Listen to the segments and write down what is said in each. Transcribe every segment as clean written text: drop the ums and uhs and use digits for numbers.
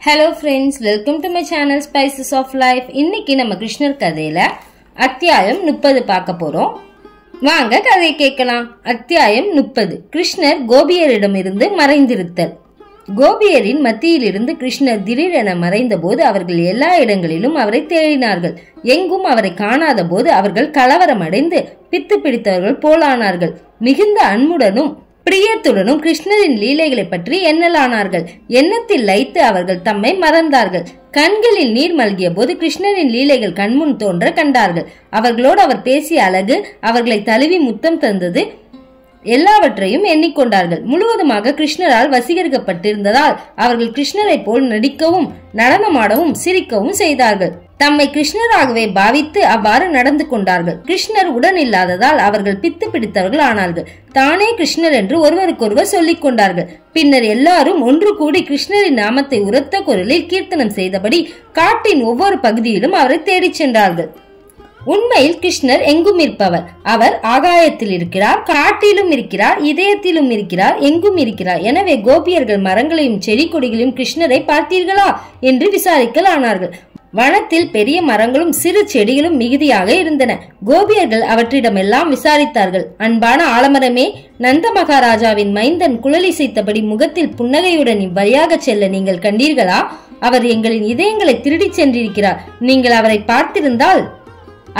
Hello friends, welcome to my channel spices of life. இன்னைக்கு நம்ம கிருஷ்ணர் கதையில அத்தியாயம் 30 பார்க்க போறோம். வாங்க கதையை கேட்கலாம். அத்தியாயம் 30. கிருஷ்ணர் கோபியரிடமிருந்து மறைந்திருத்தல். கோபியரின் மத்தியிலிருந்து கிருஷ்ணர் திடீரென மறைந்த போது அவர்கள் எல்லா இடங்களிலும் அவரை தேடினார்கள். எங்கும் அவரை காணாத போது அவர்கள் கலவரம் அடைந்து பித்து பிடித்தவர்கள் போலானார்கள். மிகுந்த அன்புடனும் பிரியத்துடனும் கிருஷ்ணரின் லீலைகளை பற்றி எண்ணலானார்கள். எண்ணத்தில் லயித்து அவர்கள் தம்மை மறந்தார்கள். கண்களில் நீர் மல்கிய போது கிருஷ்ணரின் லீலைகள் கண்முன் தோன்ற கண்டார்கள். அவர்களோடு அவர் பேசிய அழகு, அவர்களை தழுவி முத்தம் தந்தது, எல்லாவற்றையும் எண்ணிக்கொண்டார்கள். முழுவதுமாக கிருஷ்ணரால் வசீகரிக்கப்பட்டிருந்ததால் அவர்கள் கிருஷ்ணரை போல் நடிக்கவும் நடனமாடவும் சிரிக்கவும் செய்தார்கள். தம்மை கிருஷ்ணராகவே பாவித்து அவ்வாறு நடந்து கொண்டார்கள். கிருஷ்ணர் உடன் இல்லாததால் அவர்கள் பித்து பிடித்தவர்கள் ஆனார்கள். தானே கிருஷ்ணர் என்று ஒருவருக்கொருவர் சொல்லிக் கொண்டார்கள். பின்னர் எல்லாரும் ஒன்று கூடி கிருஷ்ணரின் நாமத்தை உரத்த குரலில் கீர்த்தனம் செய்தபடி காட்டின் ஒவ்வொரு பகுதியிலும் அவரை தேடிச் சென்றார்கள். உண்மையில் கிருஷ்ணர் எங்கும் இருப்பவர். அவர் ஆகாயத்தில் இருக்கிறார், காட்டிலும் இருக்கிறார், இதயத்திலும் இருக்கிறார், எங்கும் இருக்கிறார். எனவே கோபியர்கள் மரங்களையும் செடி கொடிகளையும் கிருஷ்ணரை பார்த்தீர்களா என்று விசாரிக்கலானார்கள். வனத்தில் பெரிய மரங்களும் சிறு செடிகளும் மிகுதியாக இருந்தன. கோபியர்கள் அவற்றிடமெல்லாம் விசாரித்தார்கள். அன்பான ஆலமரமே, நந்த மகாராஜாவின் மைந்தன் குழலிசைத்தபடி முகத்தில் புன்னகையுடன் இவ்வழியாக செல்ல நீங்கள் கண்டீர்களா? அவர் எங்களின் இதயங்களை திருடி சென்றிருக்கிறார். நீங்கள் அவரை பார்த்திருந்தால்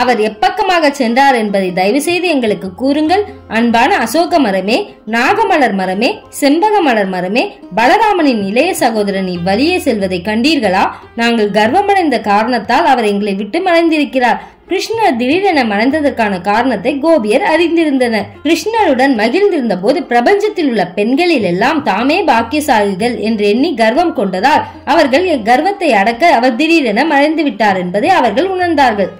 அவர் எப்பக்கமாக சென்றார் என்பதை தயவு செய்து எங்களுக்கு கூறுங்கள். அன்பான அசோக மரமே, நாகமலர் மரமே, செம்பக மலர் மரமே, பலராமனின் இளைய சகோதரன் இவ்வழியே செல்வதை கண்டீர்களா? நாங்கள் கர்வமடைந்த காரணத்தால் அவர் எங்களை விட்டு மறைந்திருக்கிறார். கிருஷ்ணர் திடீரென மறைந்ததற்கான காரணத்தை கோபியர் அறிந்திருந்தனர். கிருஷ்ணருடன் மகிழ்ந்திருந்த போது பிரபஞ்சத்தில் உள்ள பெண்களில் எல்லாம் தாமே பாக்கியசாலிகள் என்று எண்ணி கர்வம் கொண்டதால் அவர்கள் கர்வத்தை அடக்க அவர் திடீரென மறைந்து விட்டார் என்பதை அவர்கள் உணர்ந்தார்கள்.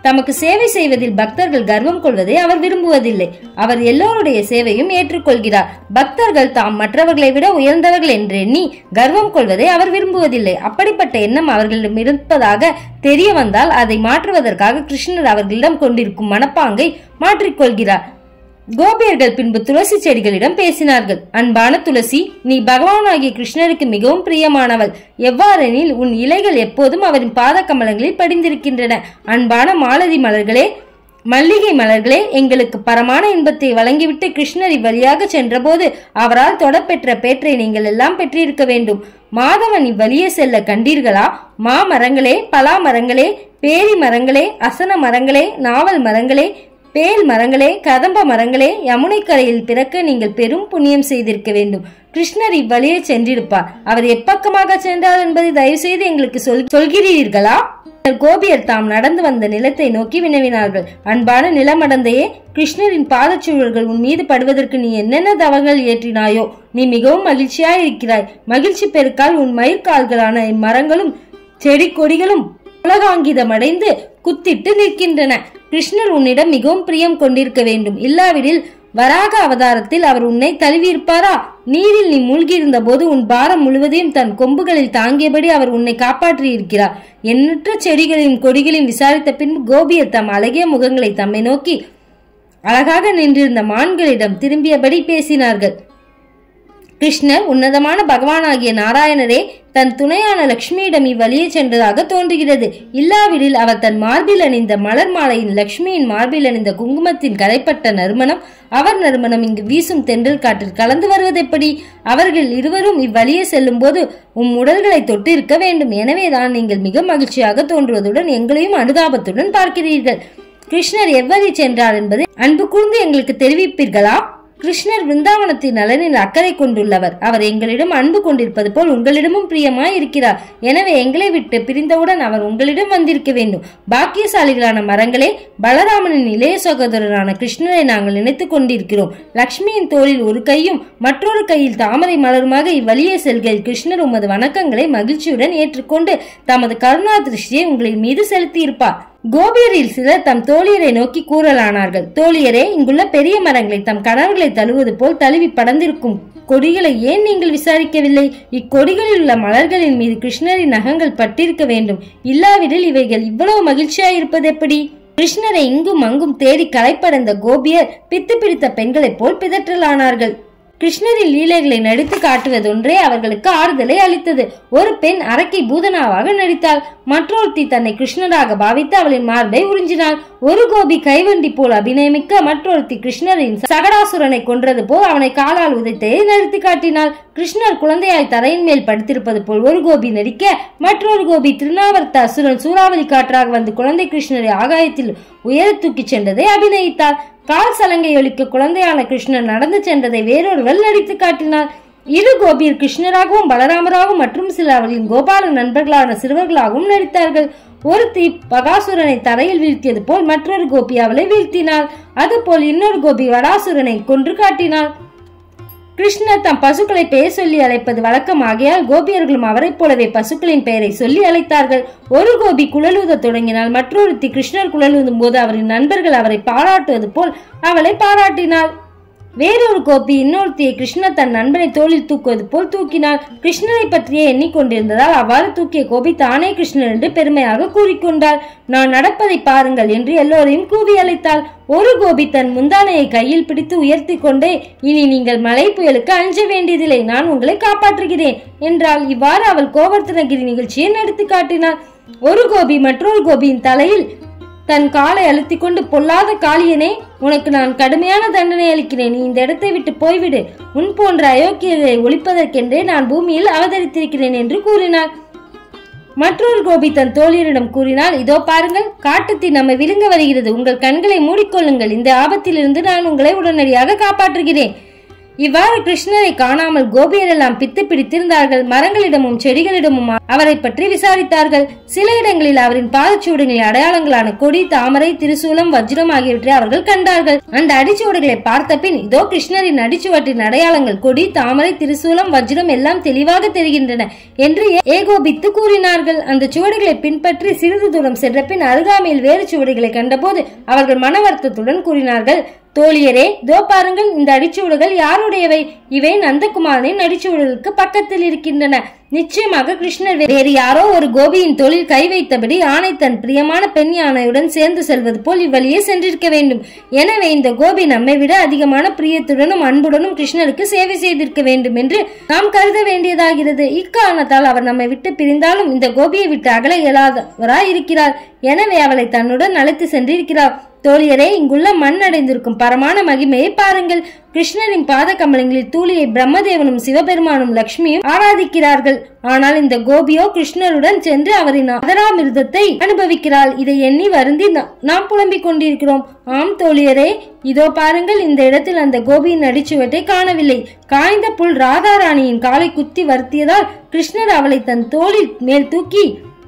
தமக்கு சேவை செய்வதில் பக்தர்கள் கர்வம் கொள்வதை அவர் விரும்புவதில்லை. அவர் எல்லோருடைய சேவையும் ஏற்றுக்கொள்கிறார். பக்தர்கள் தாம் மற்றவர்களை விட உயர்ந்தவர்கள் என்று எண்ணி கர்வம் கொள்வதை அவர் விரும்புவதில்லை. அப்படிப்பட்ட எண்ணம் அவர்களிடம் இருப்பதாக தெரிய வந்தால் அதை மாற்றுவதற்காக கிருஷ்ணர் அவர்களிடம் கொண்டிருக்கும் மனப்பாங்கை மாற்றிக்கொள்கிறார். கோபியர்கள் பின்பு துளசி செடிகளிடம் பேசினார்கள். அன்பான துளசி, நீ பகவானாகிய கிருஷ்ணருக்கு மிகவும் பிரியமானவள். எவ்வாறெனில் உன் இலைகள் எப்போதும் அவரின் பாத கமலங்களில் படிந்திருக்கின்றன. அன்பான மாலதி மலர்களே, மல்லிகை மலர்களே, எங்களுக்கு பரமான இன்பத்தை வழங்கிவிட்டு கிருஷ்ணர் இவ்வழியாக சென்றபோது அவரால் தொடப்பெற்ற பேற்றை நீங்கள் எல்லாம் பெற்றிருக்க வேண்டும். மாதவன் இவ்வழியே செல்ல கண்டீர்களா? மா மரங்களே, பலா மரங்களே, பேரி மரங்களே, அசன மரங்களே, நாவல் மரங்களே, பேல் மரங்களே, கதம்ப மரங்களே, யமுனை கரையில் பிறக்க நீங்கள் பெரும் புண்ணியம் செய்திருக்க வேண்டும். கிருஷ்ணர் இவ்வழியே சென்றிருப்பார். அவர் எப்பக்கமாக சென்றார் என்பதை தயவு செய்து எங்களுக்கு சொல்கிறீர்களா? கோபியர் தாம் நடந்து வந்த நிலத்தை நோக்கி வினவினார்கள். அன்பான நிலமடந்தையே, கிருஷ்ணரின் பாதச்சூழல்கள் உன் மீது படுவதற்கு நீ என்னென்ன தவங்கள் ஏற்றினாயோ? நீ மிகவும் மகிழ்ச்சியாய் இருக்கிறாய். மகிழ்ச்சி பெருக்கால் உன் மயிர்கால்களான மரங்களும் செடி கொடிகளும் உலகாங்கிதம் அடைந்து குத்திட்டு நிற்கின்றன. கிருஷ்ணர் உன்னிடம் மிகவும் பிரியம் கொண்டிருக்க வேண்டும். இல்லாவிடில் வராக அவதாரத்தில் அவர் உன்னை தழுவியிருப்பாரா? நீரில் நீ மூழ்கியிருந்த போது உன் பாரம் முழுவதையும் தன் கொம்புகளில் தாங்கியபடி அவர் உன்னை காப்பாற்றி இருக்கிறார். எண்ணற்ற செடிகளையும் கொடிகளையும் விசாரித்த பின்பு கோபியர் தம் அழகிய முகங்களை தம்மை நோக்கி அழகாக நின்றிருந்த மான்களிடம் திரும்பியபடி பேசினார்கள். கிருஷ்ணர் உன்னதமான பகவானாகிய நாராயணரே தன் துணையான லட்சுமியிடம் இவ்வழியே சென்றதாக தோன்றுகிறது. இல்லாவிடில் அவர் தன் மார்பில் அணிந்த மலர் மாலையின் லட்சுமியின் மார்பில் அணிந்த குங்குமத்தின் கரைப்பட்ட நறுமணம், அவர் நறுமணம் இங்கு வீசும் தென்றல் காற்றில் கலந்து வருவதெப்படி? அவர்கள் இருவரும் இவ்வழியே செல்லும் போது உடல்களை தொட்டு இருக்க வேண்டும். எனவேதான் நீங்கள் மிக மகிழ்ச்சியாக தோன்றுவதுடன் எங்களையும் அனுதாபத்துடன் பார்க்கிறீர்கள். கிருஷ்ணர் எவ்வழி சென்றார் என்பதை அன்பு கூர்ந்து எங்களுக்கு தெரிவிப்பீர்களா? கிருஷ்ணர் விருந்தாவனத்தின் நலனில் அக்கறை கொண்டுள்ளவர். அவர் எங்களிடம் அன்பு கொண்டிருப்பது போல் உங்களிடமும் பிரியமாய் இருக்கிறார். எனவே எங்களை விட்டு பிரிந்தவுடன் அவர் உங்களிடம் வந்திருக்க வேண்டும். பாக்கியசாலிகளான மரங்களே, பலராமனின் இளைய சகோதரரான கிருஷ்ணரை நாங்கள் நினைத்துக் கொண்டிருக்கிறோம். லட்சுமியின் தோளில் ஒரு கையும் மற்றொரு கையில் தாமரை மலருமாக இவ்வழியே செல்கையில் கிருஷ்ணர் உமது வணக்கங்களை மகிழ்ச்சியுடன் ஏற்றுக்கொண்டு தமது கருணா திருஷ்டியை உங்களின் மீது செலுத்தி இருப்பார். கோபியரில் சிலர் தம் தோழியரை நோக்கி கூறலானார்கள். தோழியரே, இங்குள்ள பெரிய மரங்களை தம் கணவர்களை தழுவது போல் தழுவி படர்ந்திருக்கும் கொடிகளை ஏன் நீங்கள் விசாரிக்கவில்லை? இக்கொடிகளில் உள்ள மலர்களின் மீது கிருஷ்ணரின் நகங்கள் பட்டிருக்க வேண்டும். இல்லாவிடில் இவைகள் இவ்வளவு மகிழ்ச்சியாயிருப்பது எப்படி? கிருஷ்ணரை இங்கும் அங்கும் தேடி களைப்படைந்த கோபியர் பித்து பிடித்த பெண்களைப் போல் பிதற்றலானார்கள். கிருஷ்ணரின் லீலைகளை நடித்து காட்டுவதொன்றே அவர்களுக்கு ஆறுதலை அளித்தது. ஒரு பெண் அரக்கை பூதனாவாக நடித்தாள். மற்றொருத்தி தன்னை கிருஷ்ணராக பாவித்து அவளின் மார்பை உறிஞ்சினாள். ஒரு கோபி கைவண்டி போல் அபிநயமிக்க மற்றொருத்தி கிருஷ்ணரின் சகடாசுரனை கொன்றது போல் அவனை காலால் உதைத்தே நடித்து காட்டினாள். கிருஷ்ணர் குழந்தையாய் தரையின் மேல் படுத்திருப்பது போல் ஒரு கோபி நடிக்க, மற்றொரு கோபி திருநாவர்த்த அசுரன் சூறாவளி காற்றாக வந்து குழந்தை கிருஷ்ணரை ஆகாயத்தில் உயர தூக்கி சென்றதை அபிநயித்தார். கால் சலங்கை ஒலிக்க குழந்தையான கிருஷ்ணர் நடந்து சென்றதை வேறொருவர் நடித்து காட்டினார். இரு கோபியர் கிருஷ்ணராகவும் பலராமராகவும் மற்றும் சில அவர்களின் கோபால நண்பர்களான சிறுவர்களாகவும் நடித்தார்கள். ஒருத்தி பகாசுரனை தரையில் வீழ்த்தியது போல் மற்றொரு கோபி அவளை வீழ்த்தினாள். அதுபோல் இன்னொரு கோபி வடாசுரனை கொன்று காட்டினாள். கிருஷ்ணர் தம் பசுக்களை பெயர் சொல்லி அழைப்பது வழக்கமாகியால் கோபியர்களும் அவரை போலவே பசுக்களின் பெயரை சொல்லி அழைத்தார்கள். ஒரு கோபி குழலூத தொடங்கினால் மற்றொருத்தி கிருஷ்ணர் குழலூதும் போது அவரின் நண்பர்கள் அவரை பாராட்டுவது போல் அவளை பாராட்டினாள். வேறொரு கோபி இன்னொருத்தியை கிருஷ்ணர் தன் நண்பனை தோளில் தூக்குவது போல் தூக்கினாள். கிருஷ்ணரை பற்றியே எண்ணிக்கொண்டிருந்ததால் அவ்வாறு தூக்கிய கோபி தானே கிருஷ்ணர் என்று பெருமையாக கூறிக்கொண்டாள். நான் நடப்பதை பாருங்கள் என்று எல்லோரையும் கூவி அழைத்தாள். ஒரு கோபி தன் முந்தானையை கையில் பிடித்து உயர்த்தி கொண்டே, இனி நீங்கள் மழை புயலுக்கு அஞ்ச வேண்டியதில்லை, நான் உங்களை காப்பாற்றுகிறேன் என்றாள். இவ்வாறு அவள் கோவர்த்தனகிரி நிகழ்ச்சியை நடித்து காட்டினாள். ஒரு கோபி மற்றொரு கோபியின் தலையில் தன் காலை அழுத்தி கொண்டு, பொல்லாத காளியனே, உனக்கு நான் கடுமையான தண்டனை அளிக்கிறேன். நீ இந்த இடத்தை விட்டு போய்விடு. உன் போன்ற அயோக்கியர்களை ஒழிப்பதற்கென்றே நான் பூமியில் அவதரித்திருக்கிறேன் என்று கூறினார். மற்றொரு கோபி தன் தோழியரிடம் கூறினாள், இதோ பாருங்கள், காட்டுத்தீ நம்மை விழுங்க வருகிறது. உங்கள் கண்களை மூடிக்கொள்ளுங்கள். இந்த ஆபத்திலிருந்து நான் உங்களை உடனடியாக காப்பாற்றுகிறேன். இவ்வாறு கிருஷ்ணரை காணாமல் கோபியர் எல்லாம் பித்து பிடித்திருந்தார்கள். மரங்களிடமும் செடிகளிடமும் அவரை பற்றி விசாரித்தார்கள். சில இடங்களில் அவரின் பாதச்சுவடுகளின் அடையாளங்களான கொடி, தாமரை, திரிசூலம், வஜ்ரம் ஆகியவற்றை அவர்கள் கண்டார்கள். அந்த அடிச்சுவடுகளை பார்த்த பின், இதோ கிருஷ்ணரின் அடிச்சுவட்டின் அடையாளங்கள் கொடி, தாமரை, திரிசூலம், வஜ்ரம் எல்லாம் தெளிவாக தெரிகின்றன என்று ஏகோபித்து கூறினார்கள். அந்த சுவடுகளை பின்பற்றி சிறிது தூரம் சென்ற பின் அருகாமையில் வேறு சுவடுகளை கண்டபோது அவர்கள் மனவர்த்தத்துடன் கூறினார்கள், தோழியரே, இதோ பாருங்கள், இந்த அடிச்சுவடுகள் யாருடையவை? இவை நந்தகுமாரனின் அடிச்சுவடுகளுக்கு பக்கத்தில் இருக்கின்றன. நிச்சயமாக கிருஷ்ணர் வேறு யாரோ ஒரு கோபியின் தோளில் கை வைத்தபடி யானை தன் பிரியமான பெண் யானையுடன் சேர்ந்து செல்வது போல் இவ்வழியே சென்றிருக்க வேண்டும். எனவே இந்த கோபி நம்மை விட அதிகமான பிரியத்துடனும் அன்புடனும் கிருஷ்ணருக்கு சேவை செய்திருக்க வேண்டும் என்று நாம் கருத வேண்டியதாகிறது. இக்காரணத்தால் அவர் நம்மை விட்டு பிரிந்தாலும் இந்த கோபியை விட்டு அகல இயலாதவராய் இருக்கிறார். எனவே அவளை தன்னுடன் அழைத்து சென்றிருக்கிறார். தோழியரே, இங்குள்ள மண் அடைந்திருக்கும் பரமான மகிமையை பாருங்கள். கிருஷ்ணரின் பாத கமலங்களில் தூளியை பிரம்மதேவனும் சிவபெருமானும் லட்சுமியும் ஆராதிக்கிறார்கள். ஆனால் இந்த கோபியோ கிருஷ்ணருடன் சென்று அவரின் அதராமிர்தத்தை அனுபவிக்கிறாள். இதை எண்ணி வருந்தி நாம் புலம்பிக் கொண்டிருக்கிறோம். ஆம் தோழியரே, இதோ பாருங்கள், இந்த இடத்தில் அந்த கோபியின் அடிச்சுவட்டை காணவில்லை. காய்ந்த புல் ராதாராணியின் காலை குத்தி வருத்தியதால் கிருஷ்ணர் அவளை தன் தோளில் மேல் தூக்கி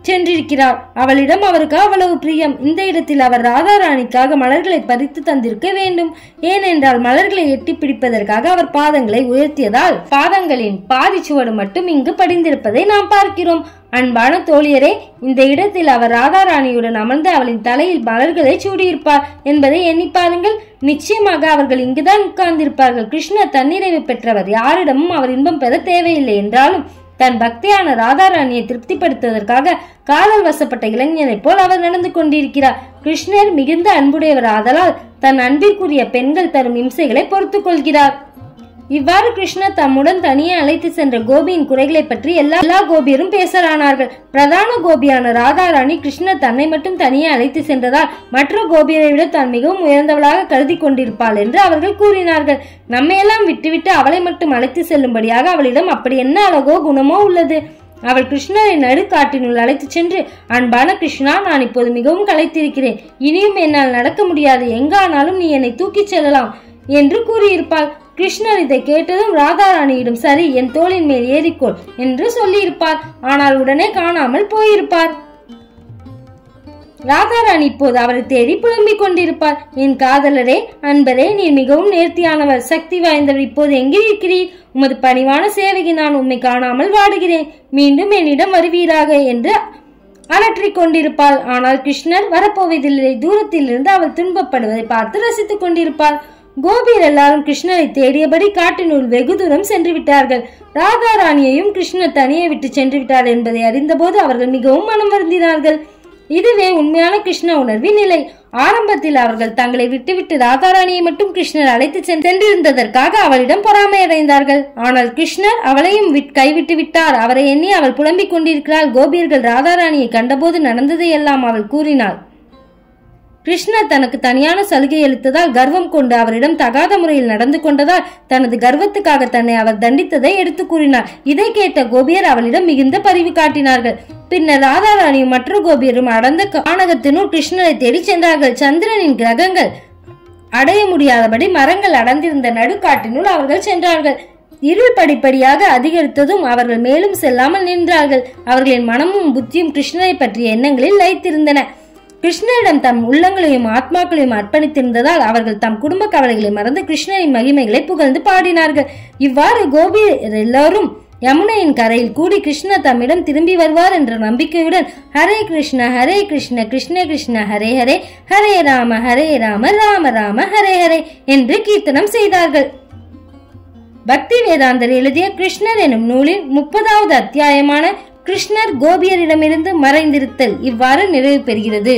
சென்றிருக்கிறார். அவளிடம் அவருக்கு அவ்வளவு பிரியம். இந்த இடத்தில் அவர் ராதாராணிக்காக மலர்களை பறித்து தந்திருக்க வேண்டும். ஏனென்றால் மலர்களை எட்டி பிடிப்பதற்காக அவர் பாதங்களை உயர்த்தியதால் பாதங்களின் பாதி சுவடு மட்டும் இங்கு படிந்திருப்பதை நாம் பார்க்கிறோம். அன்பான தோழியரே, இந்த இடத்தில் அவர் ராதாராணியுடன் அமர்ந்து அவளின் தலையில் மலர்களை சூடியிருப்பார் என்பதை எண்ணி பாருங்கள். நிச்சயமாக அவர்கள் இங்குதான் உட்கார்ந்திருப்பார்கள். கிருஷ்ணர் தன்னிறைவு பெற்றவர். யாரிடமும் அவர் இன்பம் பெற தேவையில்லை. என்றாலும் தன் பக்தியான ராதாராணியை திருப்திப்படுத்துவதற்காக காதல் வசப்பட்ட இளைஞனை போல் அவர் நடந்து கொண்டிருக்கிறார். கிருஷ்ணர் மிகுந்த அன்புடையவர் ஆதலால் தன் அன்பிற்குரிய பெண்கள் தரும் இம்சைகளை பொறுத்துக் கொள்கிறார். இவ்வாறு கிருஷ்ணர் தம்முடன் தனியே அழைத்து சென்ற கோபியின் குறைகளை பற்றி எல்லா கோபியரும் பேசலானார்கள். பிரதான கோபியான ராதாராணி கிருஷ்ணர் தன்னை மட்டும் தனியே அழைத்து சென்றதால் மற்ற கோபியரை விட தான் மிகவும் உயர்ந்தவளாக கருதி கொண்டிருப்பாள் என்று அவர்கள் கூறினார்கள். நம்மையெல்லாம் விட்டுவிட்டு அவளை மட்டும் அழைத்து செல்லும்படியாக அவளிடம் அப்படி என்ன அழகோ குணமோ உள்ளது. அவள் கிருஷ்ணரை நடுக்காட்டினுள் அழைத்து சென்று, அன்பான கிருஷ்ணா, நான் இப்போது மிகவும் களைத்திருக்கிறேன். இனியும் என்னால் நடக்க முடியாது. எங்கானாலும் நீ என்னை தூக்கிச் செல்லலாம் என்று கூறியிருப்பாள். கிருஷ்ணர் இதை கேட்டதும் ராதாராணியிடம், சரி, என் தோளின் மேல் ஏறிக்கொள் என்று சொல்லியிருப்பார். ஆனால் உடனே காணாமல் போயிருப்பார். ராதாராணி இப்போது அவரை தேடி புலம்பிக் கொண்டிருப்பார். என் காதலரே, அன்பரே, நீ மிகவும் நேர்த்தியானவர், சக்தி வாய்ந்தவர். இப்போது எங்கே இருக்கிறீர்? உமது பணிவான சேவைக்கு நான் உம்மை காணாமல் வாடுகிறேன். மீண்டும் என்னிடம் வருவீராக என்று அலற்றிக் கொண்டிருப்பாள். ஆனால் கிருஷ்ணர் வரப்போவதில்லை. தூரத்தில் இருந்து அவள் துன்பப்படுவதை பார்த்து ரசித்துக் கொண்டிருப்பாள். கோபியர் எல்லாரும் கிருஷ்ணரை தேடியபடி காட்டினுள் வெகு தூரம் சென்று விட்டார்கள். ராதாராணியையும் கிருஷ்ணர் தனியே விட்டு சென்று விட்டார் என்பதை அறிந்தபோது அவர்கள் மிகவும் மனம் வருந்தினார்கள். இதுவே உண்மையான கிருஷ்ண உணர்வின் நிலை. ஆரம்பத்தில் அவர்கள் தங்களை விட்டுவிட்டு ராதாராணியை மட்டும் கிருஷ்ணர் அழைத்து சென்றிருந்ததற்காக அவளிடம் பொறாமை அடைந்தார்கள். ஆனால் கிருஷ்ணர் அவளையும் கைவிட்டு விட்டார். அவரை எண்ணி அவள் புலம்பிக் கொண்டிருக்கிறாள். கோபியர்கள் ராதாராணியை கண்டபோது நடந்ததை எல்லாம் அவள் கூறினாள். கிருஷ்ணர் தனக்கு தனியான சலுகை அளித்ததால் கர்வம் கொண்டு அவரிடம் தகாத முறையில் நடந்து கொண்டதால் தனது கர்வத்துக்காக தன்னை அவர் தண்டித்ததை எடுத்து கூறினார். இதை கேட்ட கோபியர் அவளிடம் மிகுந்த பரிவு காட்டினார்கள். பின்னர் ராதாராணியும் மற்ற கோபியரும் அடர்ந்த கானகத்தினுள் கிருஷ்ணரை தேடி சென்றார்கள். சந்திரனின் கிரகங்கள் அடைய முடியாதபடி மரங்கள் அடர்ந்திருந்த நடுக்காட்டினுள் அவர்கள் சென்றார்கள். இருள் படிப்படியாக அதிகரித்ததும் அவர்கள் மேலும் செல்லாமல் நின்றார்கள். அவர்களின் மனமும் புத்தியும் கிருஷ்ணரை பற்றிய எண்ணங்களில் லயித்திருந்தன. கிருஷ்ணரிடம் தம் உள்ளங்களையும் ஆத்மாக்களையும் அர்ப்பணித்திருந்ததால் அவர்கள் தம் குடும்ப கவலைகளை மறந்து கிருஷ்ணரின் மகிமைகளை புகழ்ந்து பாடினார்கள். இவ்வாறு கோபியர் எல்லோரும் யமுனையின் கரையில் கூடி கிருஷ்ணர் தம்மிடம் திரும்பி வருவார் என்ற நம்பிக்கையுடன் ஹரே கிருஷ்ண கிருஷ்ண கிருஷ்ண ஹரே ஹரே, ஹரே ராம ராம ராம ஹரே ஹரே என்று கீர்த்தனம் செய்தார்கள். பக்தி வேதாந்தர் எழுதிய கிருஷ்ணர் எனும் நூலின் 30வது அத்தியாயமான கிருஷ்ணர் கோபியரிடமிருந்து மறைந்திருத்தல் இவ்வாறு நிறைவு பெறுகிறது.